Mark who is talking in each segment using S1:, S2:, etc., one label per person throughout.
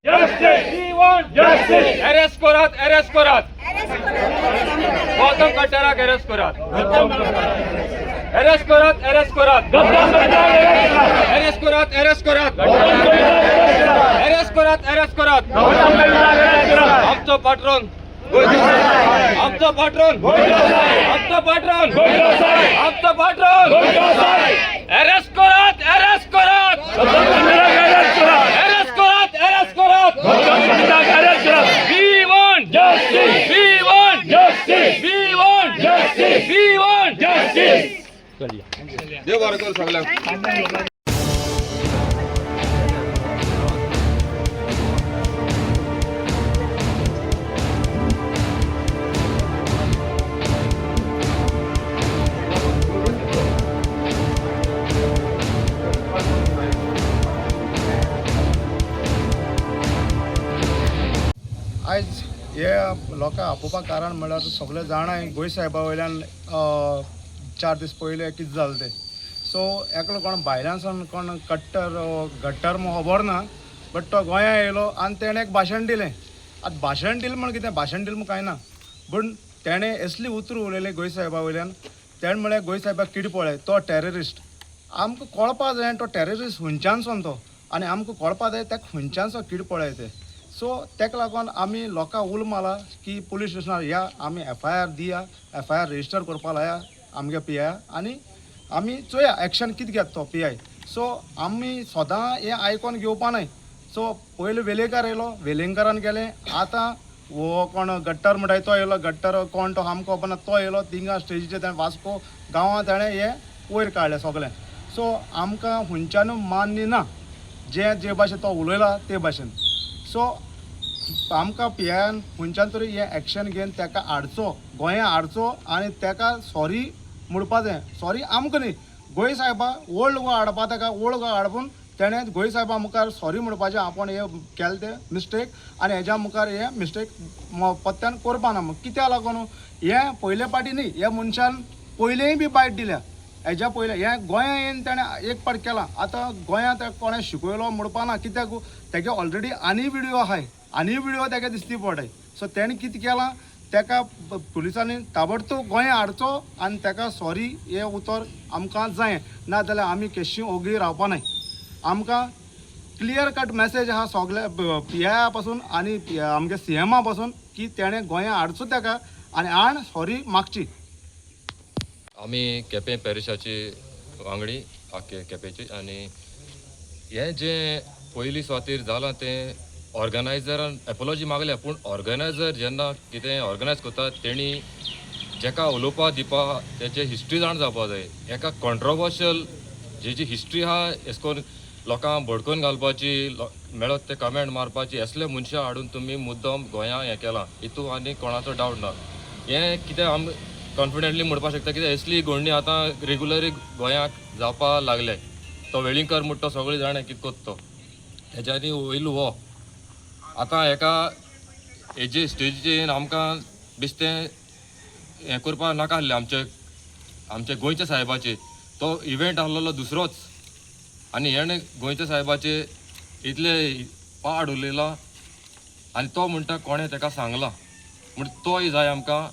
S1: Justice! We want justice! Arrest korat, arrest korat. Gautam Khattarak arrest korat. Arrest korat, arrest korat. Arrest korat, arrest korat. Arrest korat, arrest korat. आमचो patron. आमचो patron. आमचो patron. आमचो patron. Arrest korat, arrest korat. Arrest korat, arrest korat. We want justice. We want justice. We want justice. We want justice. देव बरं कर सगळ्यांक.
S2: आयज हे लोकांक आपोवपाक कारण म्हणल्यार सगळे जाणाय गोंय साहेबा वयल्यान 4 दीस पयले कितें जालें तें. सो एकलो कोण भायल्यानसून कोण गट्टर खबर ना, बट तो गोंया येयलो आनी तेणें एक भाशण दिलें. आतां भाशण दिलें म्हण कितें, भाशण दिलें म्हण कांय ना, पूण तेणें असली उतरां उलयलें गोंय साहेबा वयल्यान. तेणें म्हळें गोंय साहेबाक कितें पळय, तो टॅररिस्ट. आमकां कळपा जाय तो टॅररिस्ट खंयच्यानसून तो, आनी आमकां कळपा जाय ताका खंयच्यानसो कितें पळय तें. सो तेका लागून आमी लोकांक उलो मारला की पुलीस स्टेशनार या, आमी FIR दिया, FIR रेजिस्टर करपा लाया आमगे PI, आनी आमी चोया एक्शन कितें घेता तो PI. सो आमी सदां हें आयकोन घेवपा न्हय. सो पयलीं वेलेंकार येयलो, वेलिंगकारान गेलें. आतां वो कोण गट्टर म्हणटाय तो येयलो, गट्टर कोण तो आमकां खबर ना, तो येयलो. थिंगा स्टेजीचेर तेणें वास्को गांवांत तेणें हें वयर काडलें सगळें. सो आमकां खंयच्यानूय मान्य ना जे भाशेन तो उलयला ते भाशेन. सो आमकां PIन खंयच्यान तरी हें एक्शन घेवन ताका हाडचो, गोंया हाडचो, आनी ताका सॉरी म्हणपा जाय. सॉरी आमकां न्ही, गोंय साहेबा ओल्ड गोवा हाडपा, ताका ओल्ड गोवा हाडपून तेणें गोंय साहेबा मुखार सॉरी म्हणपाचें, आपण हें केलें तें मिस्टेक, आनी हेज्या मुखार हें मिस्टेक पत्त्यान करपा ना. कित्याक लागून हें पयले फावटी न्ही, ह्या मनशान पयलेंय बी बायट दिल्या. हेज्या पयलें हें गोंया येवन तेणें एक पाट केलां. आतां गोंयांत कोणें शिकयलो म्हणपा ना, कित्याक तेगे ऑलरेडी आनी विडियो आहाय, आनी विडियो ताका दिसती पडटाय. सो तेणें कितें केलां, ताका पुलिसांनी ताबडतोब गोंया हाडचो, आनी ताका सॉरी हें उतर आमकां जाय, ना जाल्यार आमी केशी ओगी रावपा न्हय. आमकां क्लियर कट मेसेज आहा सगळ्या PI पासून आनी आमगे CM पासून की तेणें गोंया हाडचो ताका, आनी हाड सॉरी मागची.
S3: आमी केपें पॅरिशाची वांगडी आख्खे केपेंची, आनी हें जें पयलीं स्वातीर जालां तें ऑर्गनायझरान एपोलॉजी मागल्या, पूण ऑर्गनायझर जेन्ना कितें ऑर्गनायज करता तेणी जेका उलोवपा दिवपा तेचे हिस्ट्री जाण जावपा जाय. एका कॉन्ट्रोवर्शियल जी हिस्ट्री आहा अशें करून लोकांक भडकून घालपाची, मेळत ते कमेंट मारपाची, असले मनशां हाडून तुमी मुद्दम गोंया हें केलां, हितू आनी कोणाचो डावट ना. हें कितें आमी कॉन्फिडेंटली म्हणपाक शकता, कित्याक असली घडणी आतां रेगुलरी गोंयाक जावपा लागले. तो वेळींकर म्हणटा तो सगळें जाणें कितें कोत्ता तो, हेज्यांनी वयलो हो. आतां एका हेजे स्टेजीचेर आमकां बेश्टें हें करपा नाका आसलें आमचे गोंयच्या साहेबाचे. तो इव्हेंट आसलेलो दुसरोच, आनी हेणें गोंयच्या साहेबाचे इतले पाड उलयला, आनी तो म्हणटा कोणें ताका सांगलां म्हण तोय जाय आमकां.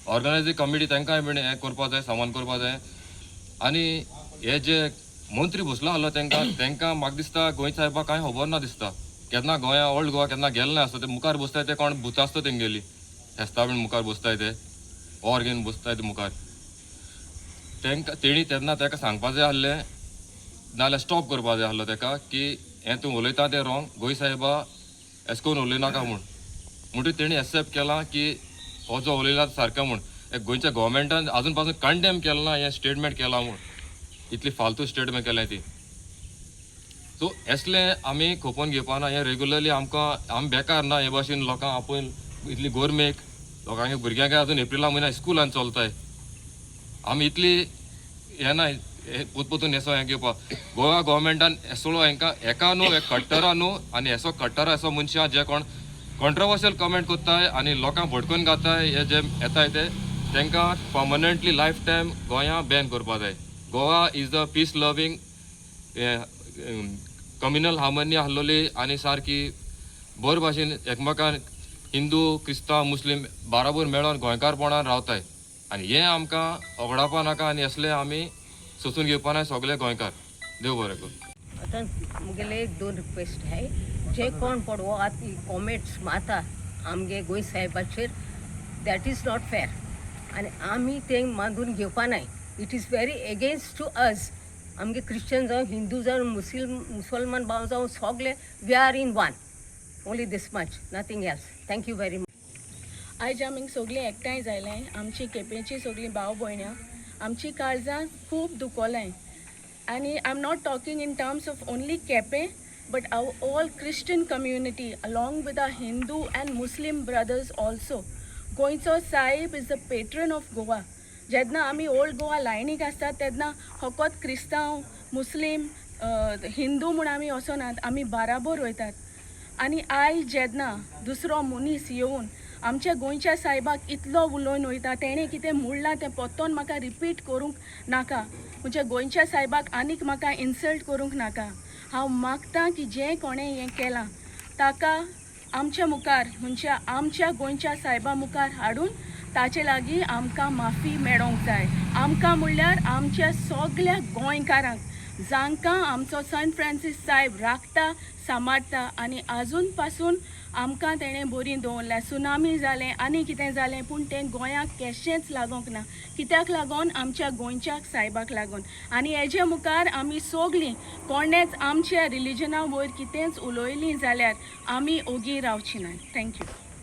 S3: ऑर्गनायझींग कमिटी तांकांय बीन हें करपा जाय, सामान करपा जाय. आनी हे जे मंत्री बसलो आसलो तांकां म्हाका दिसता गोंय साहेबाक कांय खबर ना दिसता. केन्ना गोंया ओल्ड गोवा केन्ना गेले ना आसता. ते मुखार बसताय ते कोण भूत आसता तेंगेली, फेस्ता बीन मुखार बसताय ते, ओर घेवन बसताय ते मुखार. तेणी तेन्ना ताका सांगपा जाय आसलें, नाल्यार स्टॉप करपा जाय आसलो ताका की हें तूं उलयता तें रॉंग, गोंय साहेबा अशें करून उलयनाका म्हूण. म्हणटूच तेणी एक्सेप्ट केलां की हो जो उलयला सारका म्हूण. गोंयच्या गोवोरमेंटान आजून पासून कंडेम केलां ना, हें स्टेटमेंट केलां म्हूण. इतली फालतू स्टेटमेंट केलें ती. सो असलें आमी खोपोवन घेवपा ना. हें रेगुलरली आमी बेकार ना हे भाशेन लोकांक आपोवन इतली गोरमेक लोकांगे भुरग्यांक आजून एप्रिला म्हयन्या स्कुलान चलताय. आमी इतली हें ना पोतपोतून हेसो हें घेवपा. गोवा गोवोरमेंटान एसलो हेंकां एका न्हू, एक कट्टरा न्हू, आनी एसो कट्टरा एसो मनशां जे कोण कॉन्ट्रोवर्शियल कमेंट करताय आनी लोकांक भडकून घाताय, हे जे येताय ते तांकां पर्मनंटली लायफ टायम गोंया बॅन करपा जाय. Goa is the peace loving communal harmony आहलोली आनी सारकी बरे भाशेन एकमेकांक हिंदू क्रिस्तांव मुस्लीम बाराबर मेळोन गोंयकारपणान रावताय आनी हें आमकां ओगडावपा नाका आनी असले आमी सोंसून घेवपा नाय सगळे गोंयकार. देव बरें करूं.
S4: आतां मुगेले एक दोन रिक्वेस्ट आहाय. जे कोण पडवो आतां कॉमेंट्स मारता आमगे गोंय साहेबाचेर, दॅट इज नॉट फेर आनी आमी ते मांडून घेवपा नाय. It is very against to us. आमगे क्रिश्चन जावं हिंदू जावं मुसलमान भाव जावं सगळे we are in one. Only this much, nothing else. Thank you very much.
S5: आयज आमी सगळीं एकठांय जायलें. आमची केपेंची सगळीं भाव भयण्या आमची काळजां खूब दुखोलें. आनी I am not talking in terms of only Quepem but our all Christian community along with our Hindu and Muslim brothers also. गोंयचो साहेब is the patron of Goa. जेन्ना आमी ओल्ड गोवा लायनीक आसतात तेन्ना फकत क्रिस्तांव मुस्लीम हिंदू म्हूण आमी वचनात, आमी बाराबर वयतात. आनी आयज जेन्ना दुसरो मनीस येवन आमच्या गोंयच्या साहेबाक इतलो उलोवन वयता, तेणें कितें म्हणलां तें परतोन म्हाका रिपीट करूंक नाका. म्हणजे गोंयच्या साहेबाक आनीक म्हाका इन्सल्ट करूंक नाका. हांव मागतां की जें कोणें हें केलां ताका आमच्या मुखार म्हणजे आमच्या गोंयच्या साहेबा मुखार हाडून ताचे लागीं आमकां माफी मेळोंक जाय. आमकां म्हणल्यार आमच्या सगळ्या गोंयकारांक जांकां आमचो सन फ्रांसीस साहेब राखता सांबाळटा आनी आजून पासून आमकां तेणें बरी दवरल्या. सुनामी जालें आनी कितें जालें पूण तें गोंयाक केशेंच लागोंक ना. कित्याक लागोन? आमच्या गोंयच्या साहेबाक लागून. आनी हेजे मुखार आमी सगळीं कोणेंच आमच्या रिलिजना वयर कितेंच उलयलीं जाल्यार आमी ओगी रावची ना. थँक्यू.